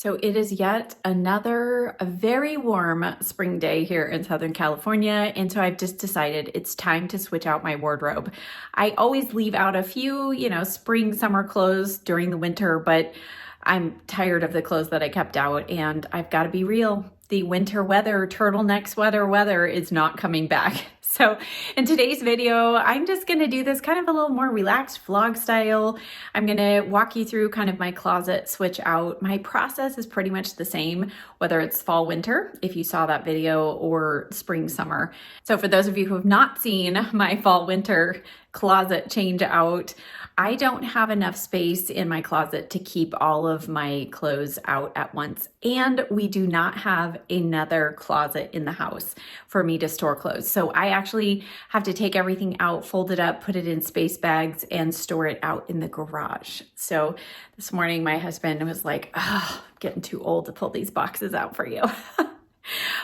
So it is yet another very warm spring day here in Southern California. And so I've just decided it's time to switch out my wardrobe. I always leave out a few, spring, summer clothes during the winter, but I'm tired of the clothes that I kept out, and I've got to be real. The winter weather, turtleneck sweater weather is not coming back. So in today's video, I'm just going to do this kind of a little more relaxed vlog style. I'm going to walk you through kind of my closet switch out. My process is pretty much the same, whether it's fall, winter, if you saw that video, or spring, summer. So for those of you who have not seen my fall, winter closet change out, I don't have enough space in my closet to keep all of my clothes out at once. And we do not have another closet in the house for me to store clothes. So I actually have to take everything out, fold it up, put it in space bags, and store it out in the garage. So this morning my husband was like, "Oh, I'm getting too old to pull these boxes out for you."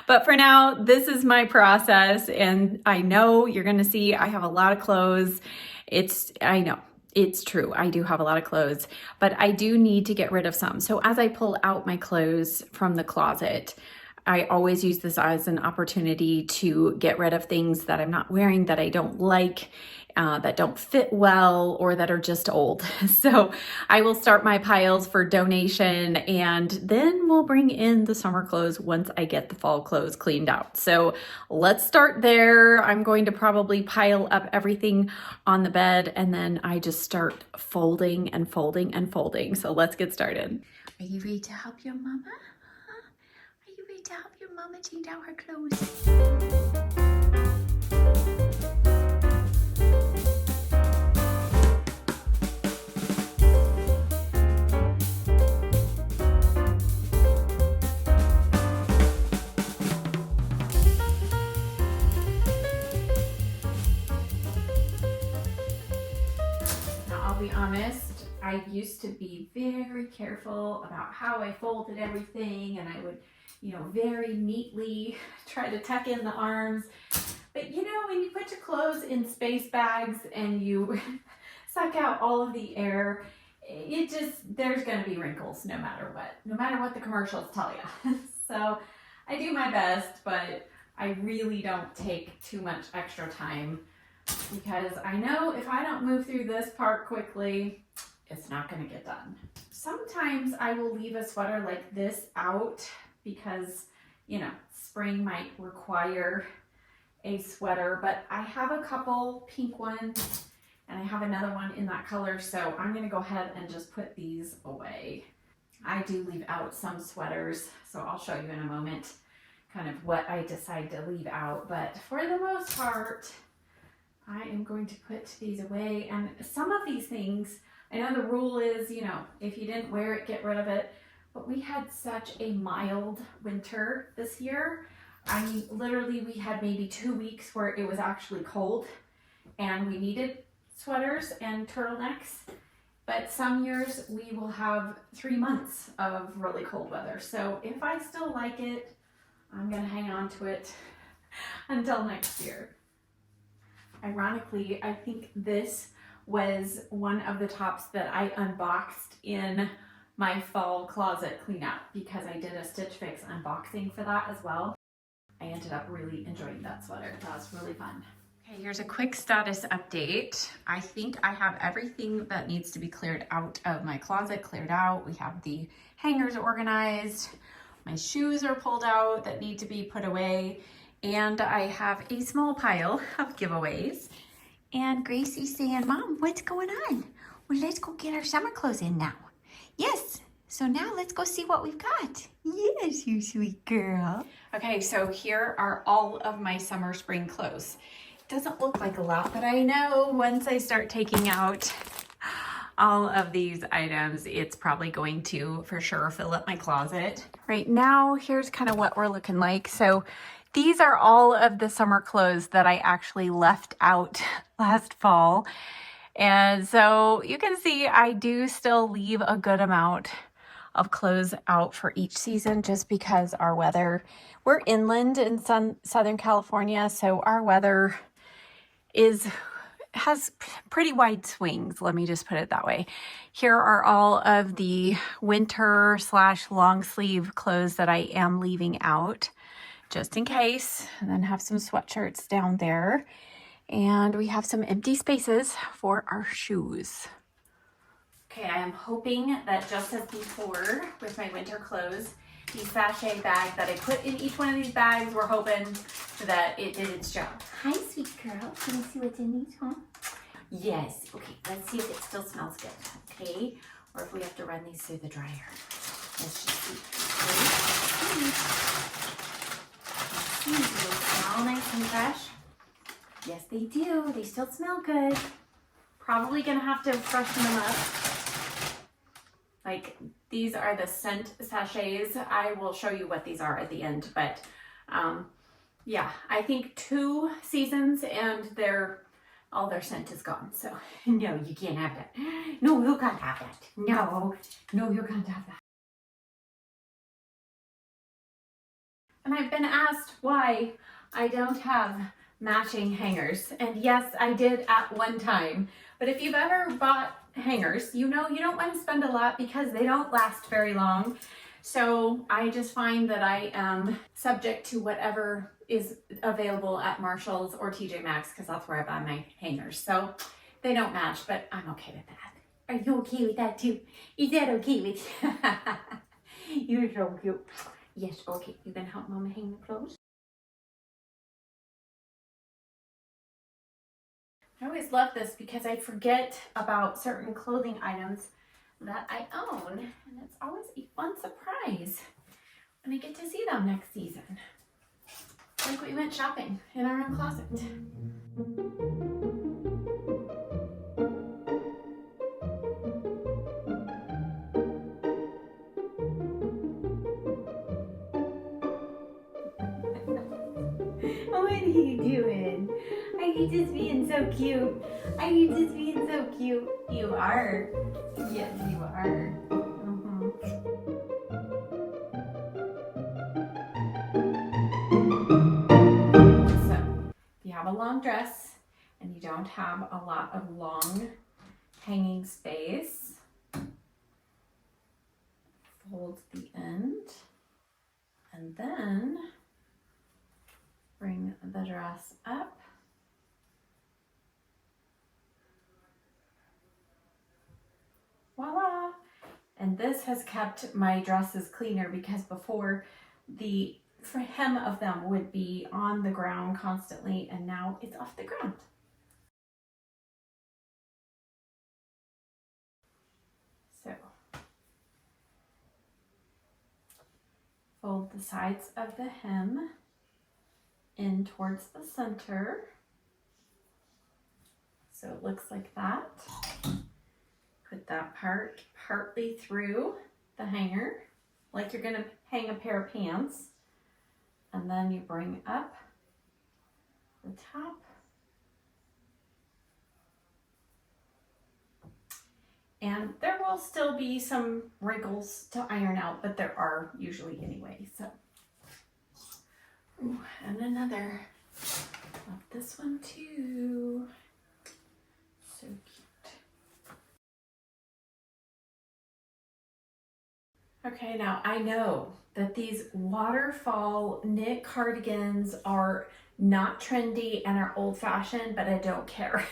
But for now, this is my process. And I know you're going to see I have a lot of clothes. I know. It's true. I do have a lot of clothes, but I do need to get rid of some. So as I pull out my clothes from the closet, I always use this as an opportunity to get rid of things that I'm not wearing, that I don't like, that don't fit well, or that are just old. So I will start my piles for donation, and then we'll bring in the summer clothes once I get the fall clothes cleaned out. So let's start there. I'm going to probably pile up everything on the bed, and then I just start folding and folding and folding. So let's get started. Are you ready to help your mama? Huh? Are you ready to help your mama change out her clothes? Be honest, I used to be very careful about how I folded everything, and I would, very neatly try to tuck in the arms. But when you put your clothes in space bags and you suck out all of the air, there's going to be wrinkles no matter what the commercials tell you. So I do my best, but I really don't take too much extra time, because I know if I don't move through this part quickly, it's not going to get done. Sometimes I will leave a sweater like this out because, spring might require a sweater, but I have a couple pink ones and I have another one in that color, so I'm going to go ahead and just put these away. I do leave out some sweaters, so I'll show you in a moment kind of what I decide to leave out, but for the most part, I am going to put these away. And some of these things, I know the rule is, if you didn't wear it, get rid of it. But we had such a mild winter this year. I mean, literally we had maybe 2 weeks where it was actually cold and we needed sweaters and turtlenecks. But some years we will have 3 months of really cold weather. So if I still like it, I'm going to hang on to it until next year. Ironically, I think this was one of the tops that I unboxed in my fall closet clean out, because I did a Stitch Fix unboxing for that as well. I ended up really enjoying that sweater. That was really fun. Okay, here's a quick status update. I think I have everything that needs to be cleared out of my closet cleared out. We have the hangers organized. My shoes are pulled out that need to be put away. And I have a small pile of giveaways. And Gracie's saying, "Mom, what's going on?" Well, let's go get our summer clothes in now. Yes, so now let's go see what we've got. Yes, you sweet girl. Okay, so here are all of my summer spring clothes. It doesn't look like a lot, but I know once I start taking out all of these items, it's probably going to for sure fill up my closet. Right now, here's kind of what we're looking like. So these are all of the summer clothes that I actually left out last fall. And so you can see I do still leave a good amount of clothes out for each season, just because our weather, we're inland in Southern California, so our weather is has pretty wide swings. Let me just put it that way. Here are all of the winter / long sleeve clothes that I am leaving out just in case. And then have some sweatshirts down there. And we have some empty spaces for our shoes. Okay, I am hoping that just as before with my winter clothes, the sachet bag that I put in each one of these bags, we're hoping that it did its job. Hi, sweet girl. Can you see what's in these, huh? Yes. Okay, let's see if it still smells good, okay? Or if we have to run these through the dryer. Let's just see. Do they smell nice and fresh? Yes, they do. They still smell good. Probably gonna have to freshen them up. Like, these are the scent sachets. I will show you what these are at the end, but yeah, I think 2 seasons and all their scent is gone. So no, you can't have that. No, you can't have that. No, you can't have that. And I've been asked why I don't have matching hangers. And yes, I did at one time. But if you've ever bought hangers, you know you don't want to spend a lot because they don't last very long. So I just find that I am subject to whatever is available at Marshall's or TJ Maxx because that's where I buy my hangers. So they don't match, but I'm okay with that. Are you okay with that too? Is that okay with you? You're so cute. Yes, okay. You gonna help Mama hang the clothes? I always love this because I forget about certain clothing items that I own, and it's always a fun surprise when I get to see them next season. Like we went shopping in our own closet. What are you doing? Are you just being so cute? Are you just being so cute? You are. Yes, you are. So, if you have a long dress and you don't have a lot of long hanging space, fold the end and then bring the dress up. Voila! And this has kept my dresses cleaner because before the hem of them would be on the ground constantly, and now it's off the ground. So fold the sides of the hem in towards the center. So it looks like that. Put that part partly through the hanger, like you're gonna hang a pair of pants. And then you bring up the top. And there will still be some wrinkles to iron out, but there are usually anyway, so. Ooh, and another. Love this one too. So cute. Okay, now I know that these waterfall knit cardigans are not trendy and are old-fashioned, but I don't care.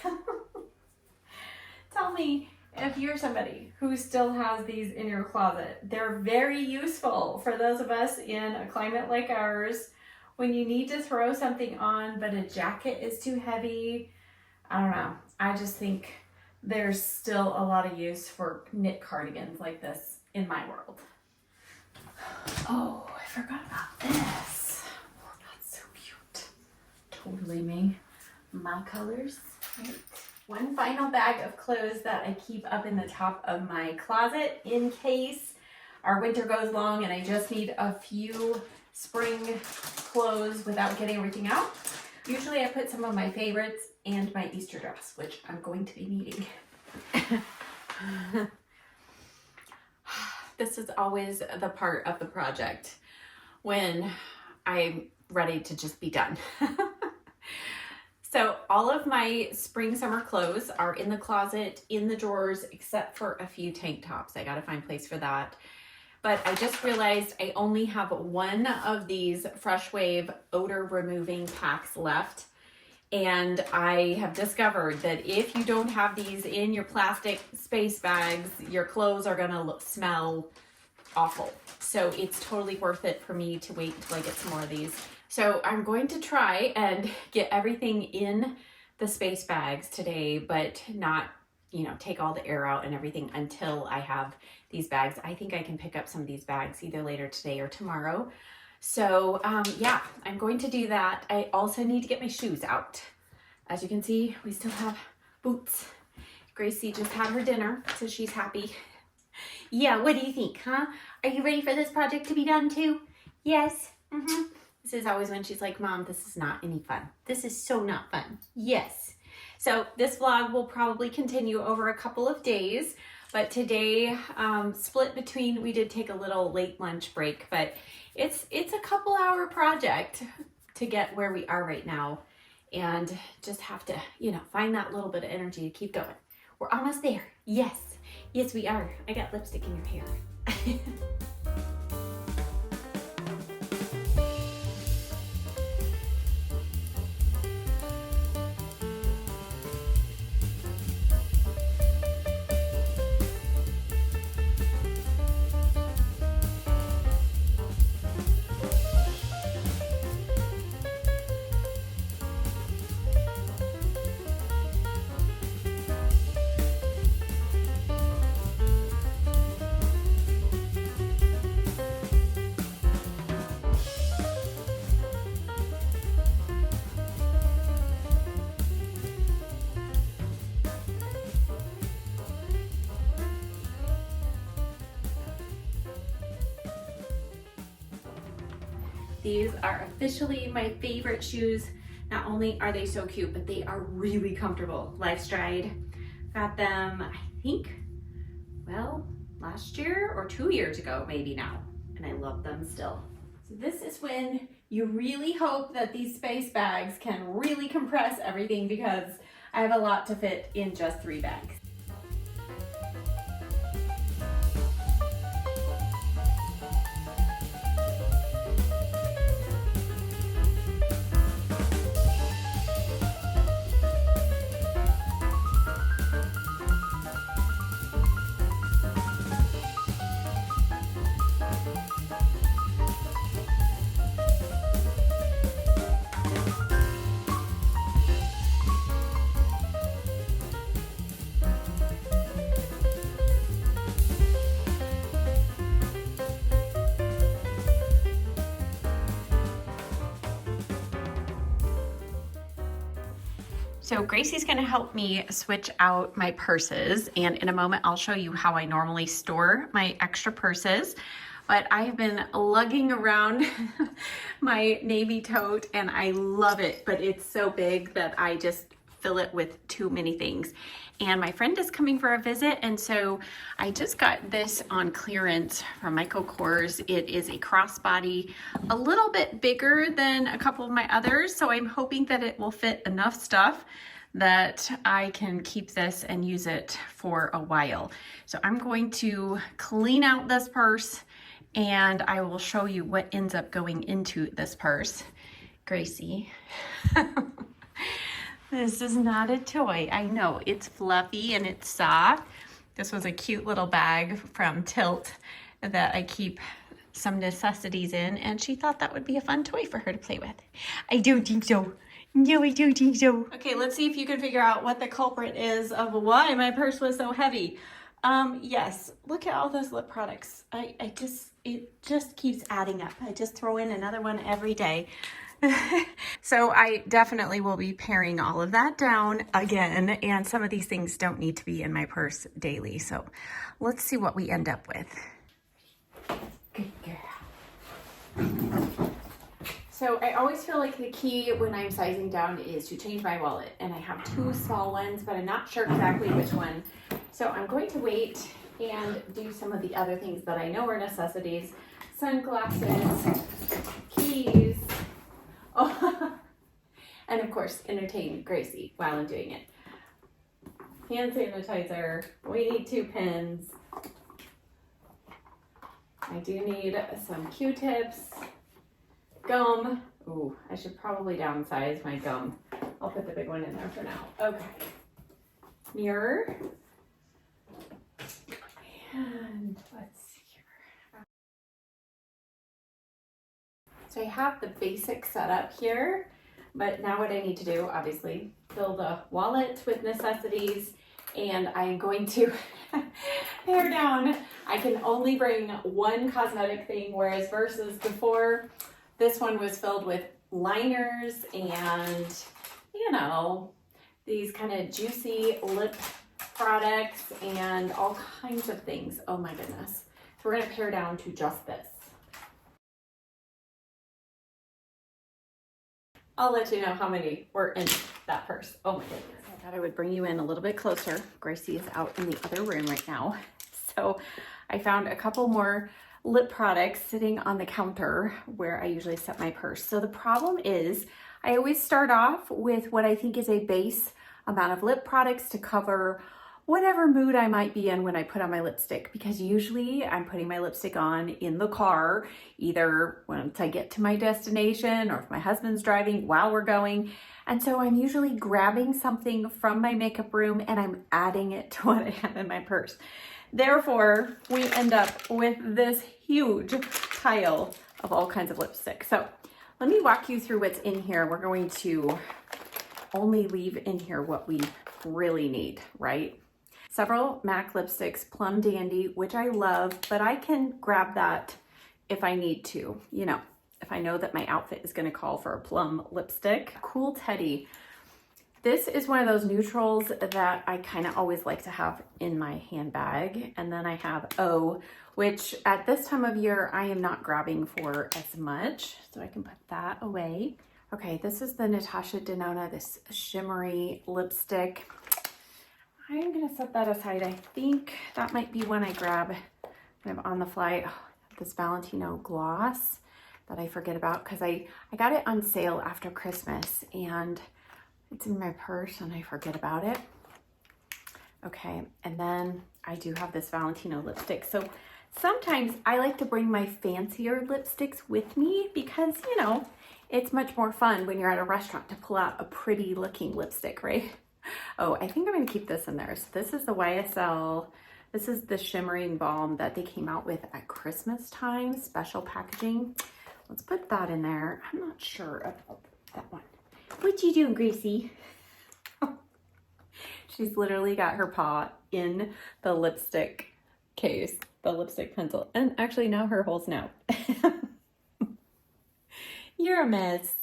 Tell me if you're somebody who still has these in your closet. They're very useful for those of us in a climate like ours when you need to throw something on, but a jacket is too heavy. I don't know. I just think there's still a lot of use for knit cardigans like this in my world. Oh, I forgot about this. Oh, that's so cute. Totally me. My colors, right? One final bag of clothes that I keep up in the top of my closet in case our winter goes long and I just need a few spring clothes without getting everything out. Usually I put some of my favorites and my Easter dress, which I'm going to be needing. This is always the part of the project when I'm ready to just be done. So all of my spring summer clothes are in the closet, in the drawers, except for a few tank tops. I gotta find a place for that. But I just realized I only have one of these Fresh Wave odor removing packs left. And I have discovered that if you don't have these in your plastic space bags, your clothes are gonna smell awful. So it's totally worth it for me to wait until I get some more of these. So I'm going to try and get everything in the space bags today, but not, you know, take all the air out and everything until I have these bags. I think I can pick up some of these bags either later today or tomorrow. So yeah, I'm going to do that. I also need to get my shoes out. As you can see, we still have boots. Gracie just had her dinner, so she's happy. Yeah, what do you think, huh? Are you ready for this project to be done too? Yes. This is always when she's like, Mom, this is not any fun. This is so not fun. Yes. So this vlog will probably continue over a couple of days, but today split between, we did take a little late lunch break, but it's a couple hour project to get where we are right now, and just have to, you know, find that little bit of energy to keep going. We're almost there. Yes. Yes, we are. I got lipstick in your hair. These are officially my favorite shoes. Not only are they so cute, but they are really comfortable. Lifestride. Got them, I think, well, last year or 2 years ago, maybe now. And I love them still. So this is when you really hope that these space bags can really compress everything, because I have a lot to fit in just 3 bags. So Gracie's gonna help me switch out my purses, and in a moment I'll show you how I normally store my extra purses. But I've been lugging around my navy tote and I love it, but it's so big that I just fill it with too many things. And my friend is coming for a visit, and so I just got this on clearance from Michael Kors. It is a crossbody, a little bit bigger than a couple of my others, so I'm hoping that it will fit enough stuff that I can keep this and use it for a while. So I'm going to clean out this purse and I will show you what ends up going into this purse. Gracie. This is not a toy. I know, it's fluffy and it's soft. This was a cute little bag from Tilt that I keep some necessities in, and she thought that would be a fun toy for her to play with. I don't think so. No, I don't think so. Okay, let's see if you can figure out what the culprit is of why my purse was so heavy. Yes, look at all those lip products. It just keeps adding up. I just throw in another one every day. So I definitely will be paring all of that down again, and some of these things don't need to be in my purse daily. So let's see what we end up with. Good girl. So I always feel like the key when I'm sizing down is to change my wallet, and I have 2 small ones, but I'm not sure exactly which one. So I'm going to wait and do some of the other things that I know are necessities. Sunglasses, keys. Oh, And of course, entertain Gracie while I'm doing it. Hand sanitizer, we need 2 pens. I do need some Q-tips, gum. Ooh, I should probably downsize my gum. I'll put the big one in there for now. Okay. Mirror. And let's see here. So I have the basic setup here, but now what I need to do, obviously, fill the wallet with necessities, and I'm going to pare down. I can only bring one cosmetic thing, whereas versus before, this one was filled with liners and, you know, these kind of juicy lip products and all kinds of things. Oh my goodness. So we're gonna pare down to just this. I'll let you know how many were in that purse. Oh my goodness. I thought I would bring you in a little bit closer. Gracie is out in the other room right now. So I found a couple more lip products sitting on the counter where I usually set my purse. So the problem is I always start off with what I think is a base amount of lip products to cover whatever mood I might be in when I put on my lipstick, because usually I'm putting my lipstick on in the car, either once I get to my destination or if my husband's driving while we're going. And so I'm usually grabbing something from my makeup room and I'm adding it to what I have in my purse. Therefore, we end up with this huge pile of all kinds of lipstick. So let me walk you through what's in here. We're going to only leave in here what we really need, right? Several MAC lipsticks, Plum Dandy, which I love, but I can grab that if I need to, you know, if I know that my outfit is gonna call for a plum lipstick. Cool Teddy. This is one of those neutrals that I kind of always like to have in my handbag. And then I have O, which at this time of year, I am not grabbing for as much, so I can put that away. Okay, this is the Natasha Denona, this shimmery lipstick. I'm gonna set that aside. I think that might be one I grab when I'm on the fly. Oh, this Valentino gloss that I forget about because I got it on sale after Christmas and it's in my purse and I forget about it. Okay, and then I do have this Valentino lipstick. So sometimes I like to bring my fancier lipsticks with me because, you know, it's much more fun when you're at a restaurant to pull out a pretty looking lipstick, right? Oh, I think I'm gonna keep this in there. So this is the YSL. This is the shimmering balm that they came out with at Christmas time, special packaging. Let's put that in there. I'm not sure about that one. What you doing, Gracie? She's literally got her paw in the lipstick case, the lipstick pencil. And actually now her whole snout. You're a mess.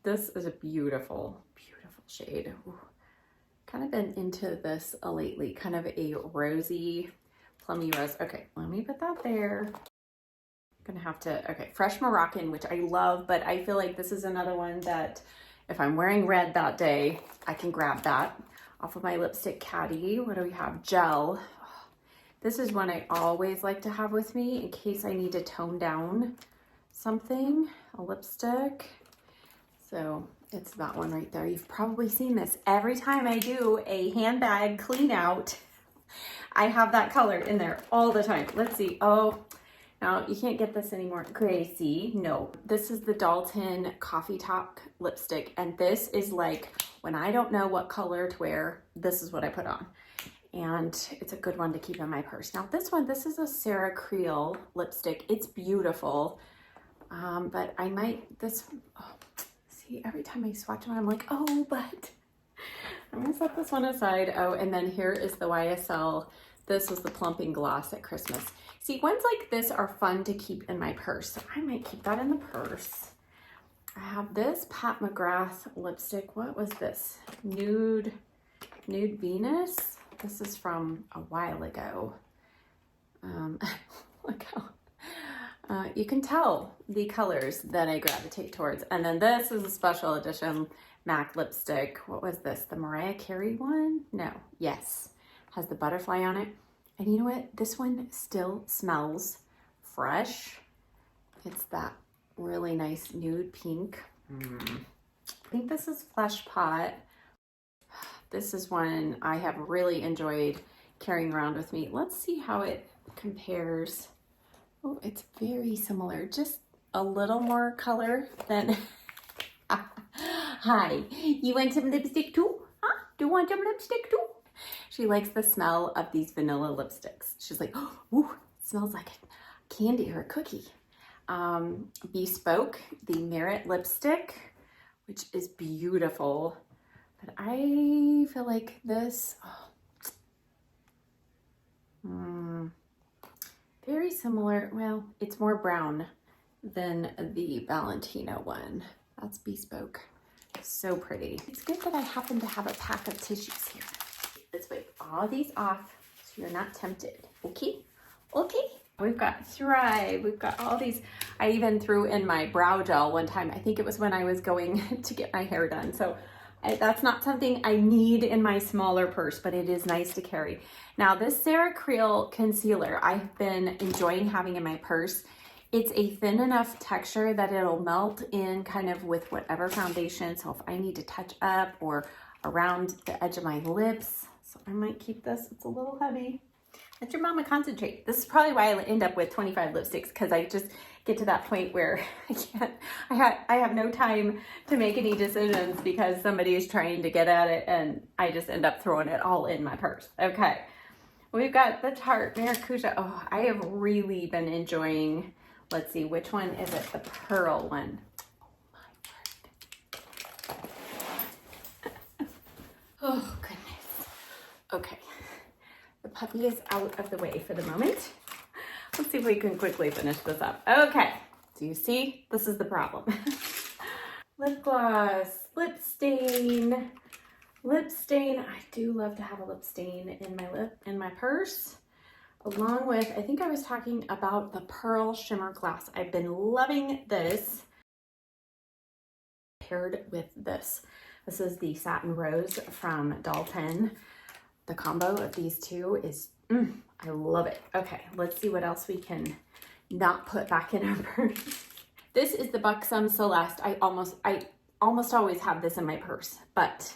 This is a beautiful, beautiful shade. Ooh. Kind of been into this lately, kind of a rosy, plummy rose. Okay, let me put that there. I'm gonna have to, okay, Fresh Moroccan, which I love, but I feel like this is another one that if I'm wearing red that day, I can grab that off of my lipstick caddy. What do we have? Gel. This is one I always like to have with me in case I need to tone down something, a lipstick. So it's that one right there. You've probably seen this. Every time I do a handbag clean out, I have that color in there all the time. Let's see. Oh, now you can't get this anymore. Gracie, no. This is the Dalton Coffee Talk lipstick. And this is like, when I don't know what color to wear, this is what I put on. And it's a good one to keep in my purse. Now this one, this is a Sarah Creel lipstick. It's beautiful. But I might, see, every time I swatch one, I'm like, oh, but I'm gonna set this one aside. Oh, and then here is the YSL. This was the plumping gloss at Christmas. See, ones like this are fun to keep in my purse. So I might keep that in the purse. I have this Pat McGrath lipstick. What was this? Nude Venus. This is from a while ago. Look how, you can tell the colors that I gravitate towards. And then this is a special edition MAC lipstick. What was this? The Mariah Carey one? No. Yes. Has the butterfly on it. And you know what? This one still smells fresh. It's that really nice nude pink. I think this is Flesh Pot. This is one I have really enjoyed carrying around with me. Let's see how it compares. Oh, it's very similar, just a little more color than... Hi, you want some lipstick too? Huh? Do you want some lipstick too? She likes the smell of these vanilla lipsticks. She's like, oh, ooh, it smells like candy or a cookie. Bespoke, the Merit lipstick, which is beautiful. But I feel like this, very similar. Well, it's more brown than the Valentino one. That's Bespoke. So pretty. It's good that I happen to have a pack of tissues here. Let's wipe all these off so you're not tempted. Okay? Okay. We've got Thrive. We've got all these. I even threw in my brow gel one time. I think it was when I was going to get my hair done. So that's not something I need in my smaller purse, but it is nice to carry. Now this Sarah Creel concealer I've been enjoying having in my purse. It's a thin enough texture that it'll melt in kind of with whatever foundation. So if I need to touch up or around the edge of my lips, so I might keep this. It's a little heavy. Let your mama concentrate. This is probably why I end up with 25 lipsticks, because I just get to that point where I have no time to make any decisions because somebody is trying to get at it and I just end up throwing it all in my purse. Okay, we've got the Tarte Maracuja. Oh, I have really been enjoying, let's see, which one is it? The pearl one. Oh, goodness. Okay. The puppy is out of the way for the moment. Let's see if we can quickly finish this up. Okay, so you see, this is the problem. Lip gloss, lip stain. Lip stain, I do love to have a lip stain in my lip, in my purse. Along with, I think I was talking about the Pearl Shimmer Glass. I've been loving this. Paired with this. This is the Satin Rose from Dalton. The combo of these two is, I love it. Okay, let's see what else we can not put back in our purse. This is the Buxom Celeste. I almost always have this in my purse, but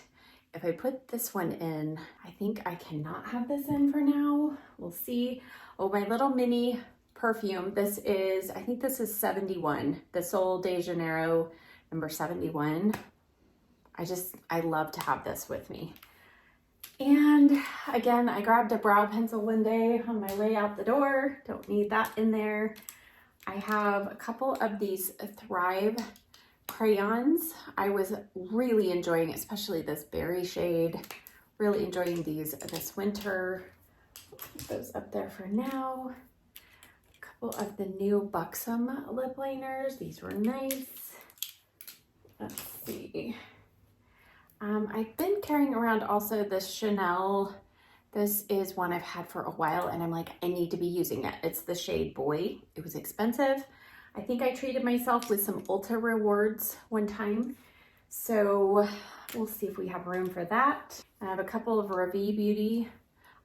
if I put this one in, I think I cannot have this in for now. We'll see. Oh, my little mini perfume. This is, I think this is 71, the Sol de Janeiro number 71. I love to have this with me. And again, I grabbed a brow pencil one day on my way out the door. Don't need that in there. I have a couple of these Thrive crayons. I was really enjoying, especially this berry shade. Really enjoying these this winter. Keep those up there for now. A couple of the new Buxom lip liners. These were nice. Let's see. I've been carrying around also this Chanel. This is one I've had for a while and I'm like, I need to be using it. It's the shade Boy. It was expensive. I think I treated myself with some Ulta rewards one time. So we'll see if we have room for that. I have a couple of Ravi Beauty.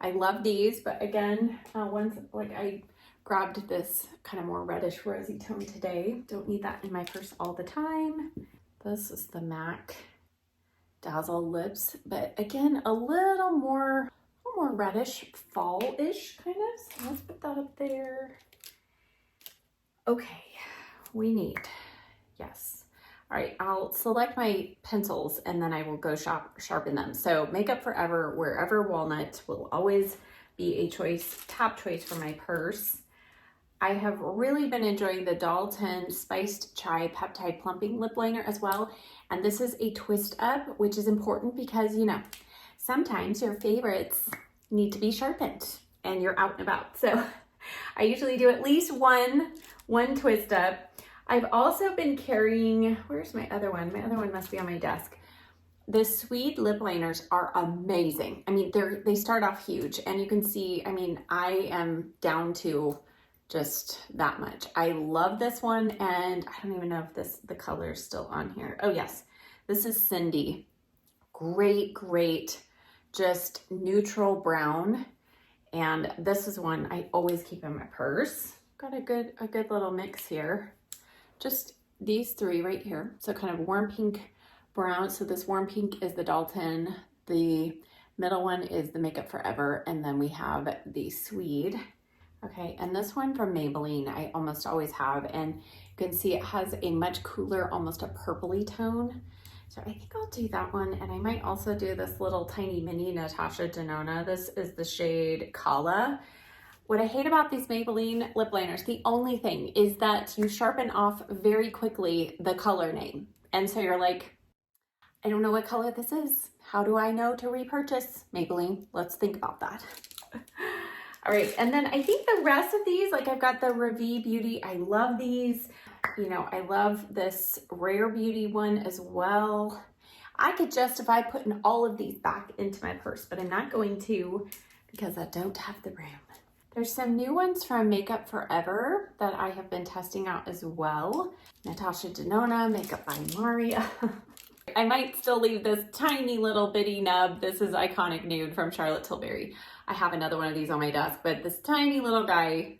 I love these, but again, ones like I grabbed this kind of more reddish rosy tone today. Don't need that in my purse all the time. This is the MAC Dazzle Lips, but again, a little more reddish, fall-ish kind of. So let's put that up there. Okay, we need, yes. All right, I'll select my pencils and then I will go sharpen them. So Makeup Forever, Wherever Walnut will always be a choice, top choice for my purse. I have really been enjoying the Dalton Spiced Chai Peptide Plumping Lip Liner as well. And this is a twist up, which is important because, you know, sometimes your favorites need to be sharpened and you're out and about. So I usually do at least one twist up. I've also been carrying, where's my other one? My other one must be on my desk. The Swede lip liners are amazing. I mean, they start off huge and you can see, I mean, I am down to just that much. I love this one and I don't even know if the color is still on here. Oh yes, this is Cindy. Great, just neutral brown. And this is one I always keep in my purse. Got a good little mix here. Just these three right here. So kind of warm pink, brown. So this warm pink is the Dalton. The middle one is the Makeup Forever. And then we have the Swede. Okay, and this one from Maybelline, I almost always have. And you can see it has a much cooler, almost a purpley tone. So I think I'll do that one. And I might also do this little tiny mini Natasha Denona. This is the shade Kala. What I hate about these Maybelline lip liners, the only thing is that you sharpen off very quickly the color name. And so you're like, I don't know what color this is. How do I know to repurchase? Maybelline, let's think about that. All right, and then I think the rest of these, like I've got the Ravi Beauty. I love these. You know, I love this Rare Beauty one as well. I could justify putting all of these back into my purse, but I'm not going to because I don't have the room. There's some new ones from Makeup Forever that I have been testing out as well. Natasha Denona, Makeup by Maria. I might still leave this tiny little bitty nub. This is Iconic Nude from Charlotte Tilbury. I have another one of these on my desk, but this tiny little guy,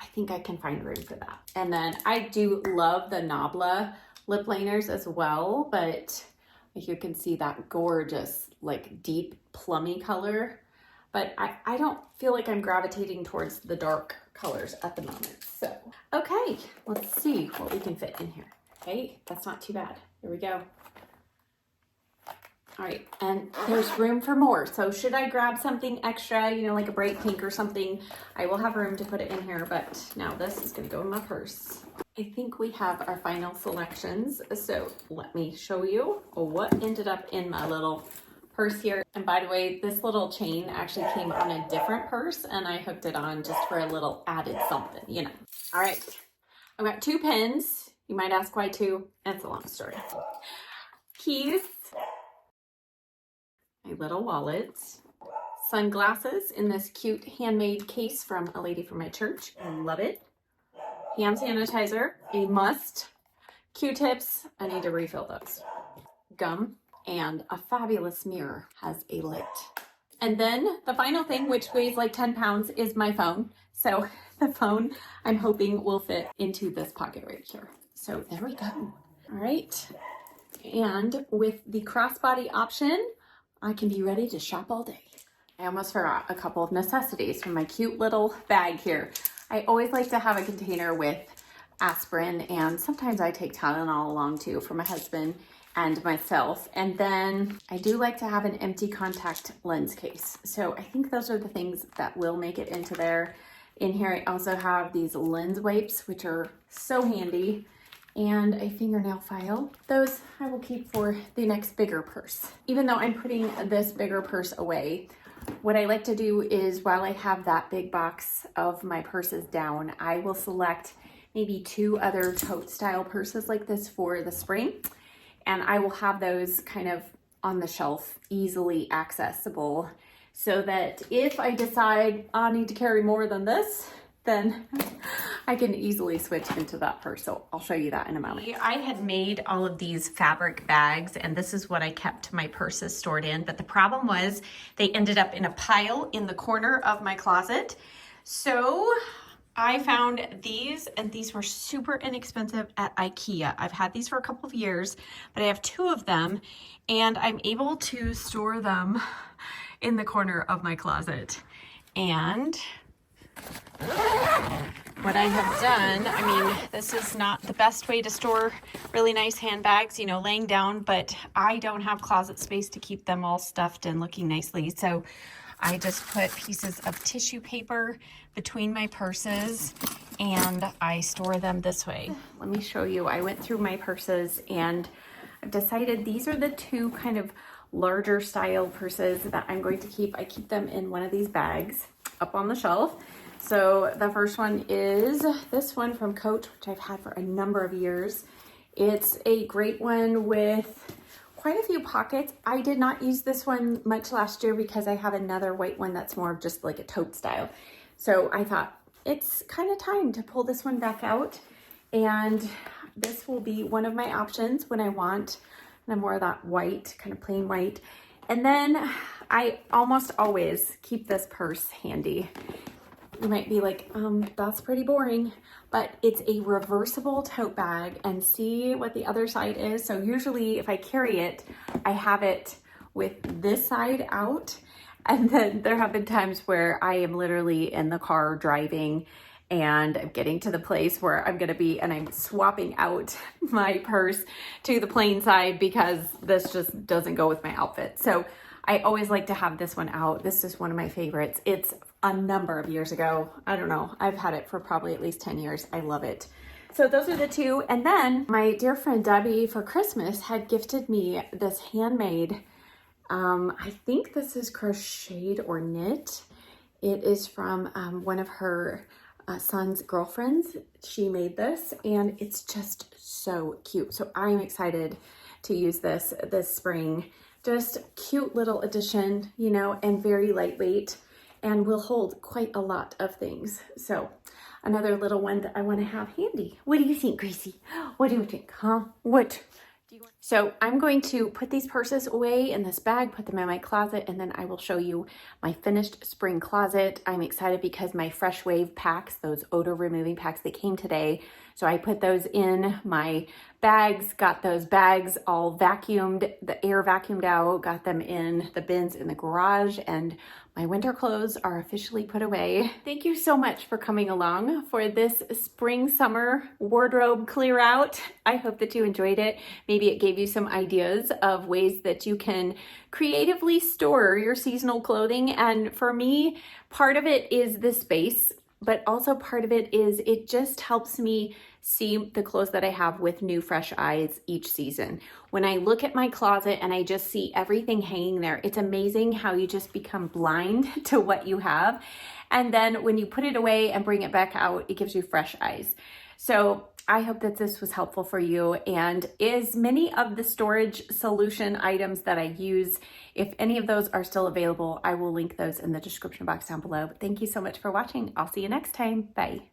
I think I can find room for that. And then I do love the Nabla lip liners as well, but you can see that gorgeous, like deep plummy color. But I don't feel like I'm gravitating towards the dark colors at the moment. So, okay, let's see what we can fit in here. Okay, that's not too bad. Here we go. All right, and there's room for more. So should I grab something extra, you know, like a bright pink or something, I will have room to put it in here, but now this is gonna go in my purse. I think we have our final selections. So let me show you what ended up in my little purse here. And by the way, this little chain actually came on a different purse and I hooked it on just for a little added something, you know. All right, I've got 2 pens. You might ask why 2, it's a long story. Keys, my little wallet, sunglasses in this cute handmade case from a lady from my church. I love it. Hand sanitizer, a must. Q-tips, I need to refill those. Gum, and a fabulous mirror has a lid. And then the final thing, which weighs like 10 pounds, is my phone. So the phone I'm hoping will fit into this pocket right here. So there we go. All right. And with the crossbody option, I can be ready to shop all day. I almost forgot a couple of necessities from my cute little bag here. I always like to have a container with aspirin, and sometimes I take Tylenol along too for my husband and myself. And then I do like to have an empty contact lens case. So I think those are the things that will make it into there. In here, I also have these lens wipes, which are so handy, and a fingernail file. Those I will keep for the next bigger purse. Even though I'm putting this bigger purse away, what I like to do is while I have that big box of my purses down, I will select maybe 2 other tote style purses like this for the spring. And I will have those kind of on the shelf, easily accessible, so that if I decide I need to carry more than this, then I can easily switch into that purse. So I'll show you that in a moment. I had made all of these fabric bags, and this is what I kept my purses stored in. But the problem was they ended up in a pile in the corner of my closet. So I found these, and these were super inexpensive at IKEA. I've had these for a couple of years, but I have 2 of them, and I'm able to store them in the corner of my closet. And what I have done, I mean, this is not the best way to store really nice handbags, you know, laying down, but I don't have closet space to keep them all stuffed and looking nicely. So I just put pieces of tissue paper between my purses and I store them this way. Let me show you. I went through my purses and I've decided these are the 2 kind of larger style purses that I'm going to keep. I keep them in one of these bags up on the shelf. So the first one is this one from Coach, which I've had for a number of years. It's a great one with quite a few pockets. I did not use this one much last year because I have another white one that's more of just like a tote style. So I thought it's kind of time to pull this one back out, and this will be one of my options when I want more of that white, kind of plain white. And then I almost always keep this purse handy. you might be like, that's pretty boring, but it's a reversible tote bag, and see what the other side is. So usually if I carry it, I have it with this side out. And then there have been times where I am literally in the car driving and I'm getting to the place where I'm gonna be, and I'm swapping out my purse to the plain side because this just doesn't go with my outfit. So I always like to have this one out. This is one of my favorites. It's a number of years ago. I don't know. I've had it for probably at least 10 years. I love it. So those are the two. And then my dear friend Debbie for Christmas had gifted me this handmade, I think this is crocheted or knit. It is from one of her son's girlfriends. She made this and it's just so cute. So I'm excited to use this spring. Just cute little addition, you know, and very lightweight, and will hold quite a lot of things. So another little one that I want to have handy. What do you think, Gracie? What do you think, huh? What? So I'm going to put these purses away in this bag, put them in my closet, and then I will show you my finished spring closet. I'm excited because my Fresh Wave packs, those odor removing packs, they came today. So I put those in my bags, got those bags all vacuumed, the air vacuumed out, got them in the bins in the garage, and my winter clothes are officially put away. Thank you so much for coming along for this spring summer wardrobe clear out. I hope that you enjoyed it. Maybe it gave you some ideas of ways that you can creatively store your seasonal clothing. And for me, part of it is the space, but also part of it is it just helps me see the clothes that I have with new fresh eyes each season. When I look at my closet and I just see everything hanging there, it's amazing how you just become blind to what you have. And then when you put it away and bring it back out, it gives you fresh eyes. So I hope that this was helpful for you. And as many of the storage solution items that I use, if any of those are still available, I will link those in the description box down below. But thank you so much for watching. I'll see you next time. Bye.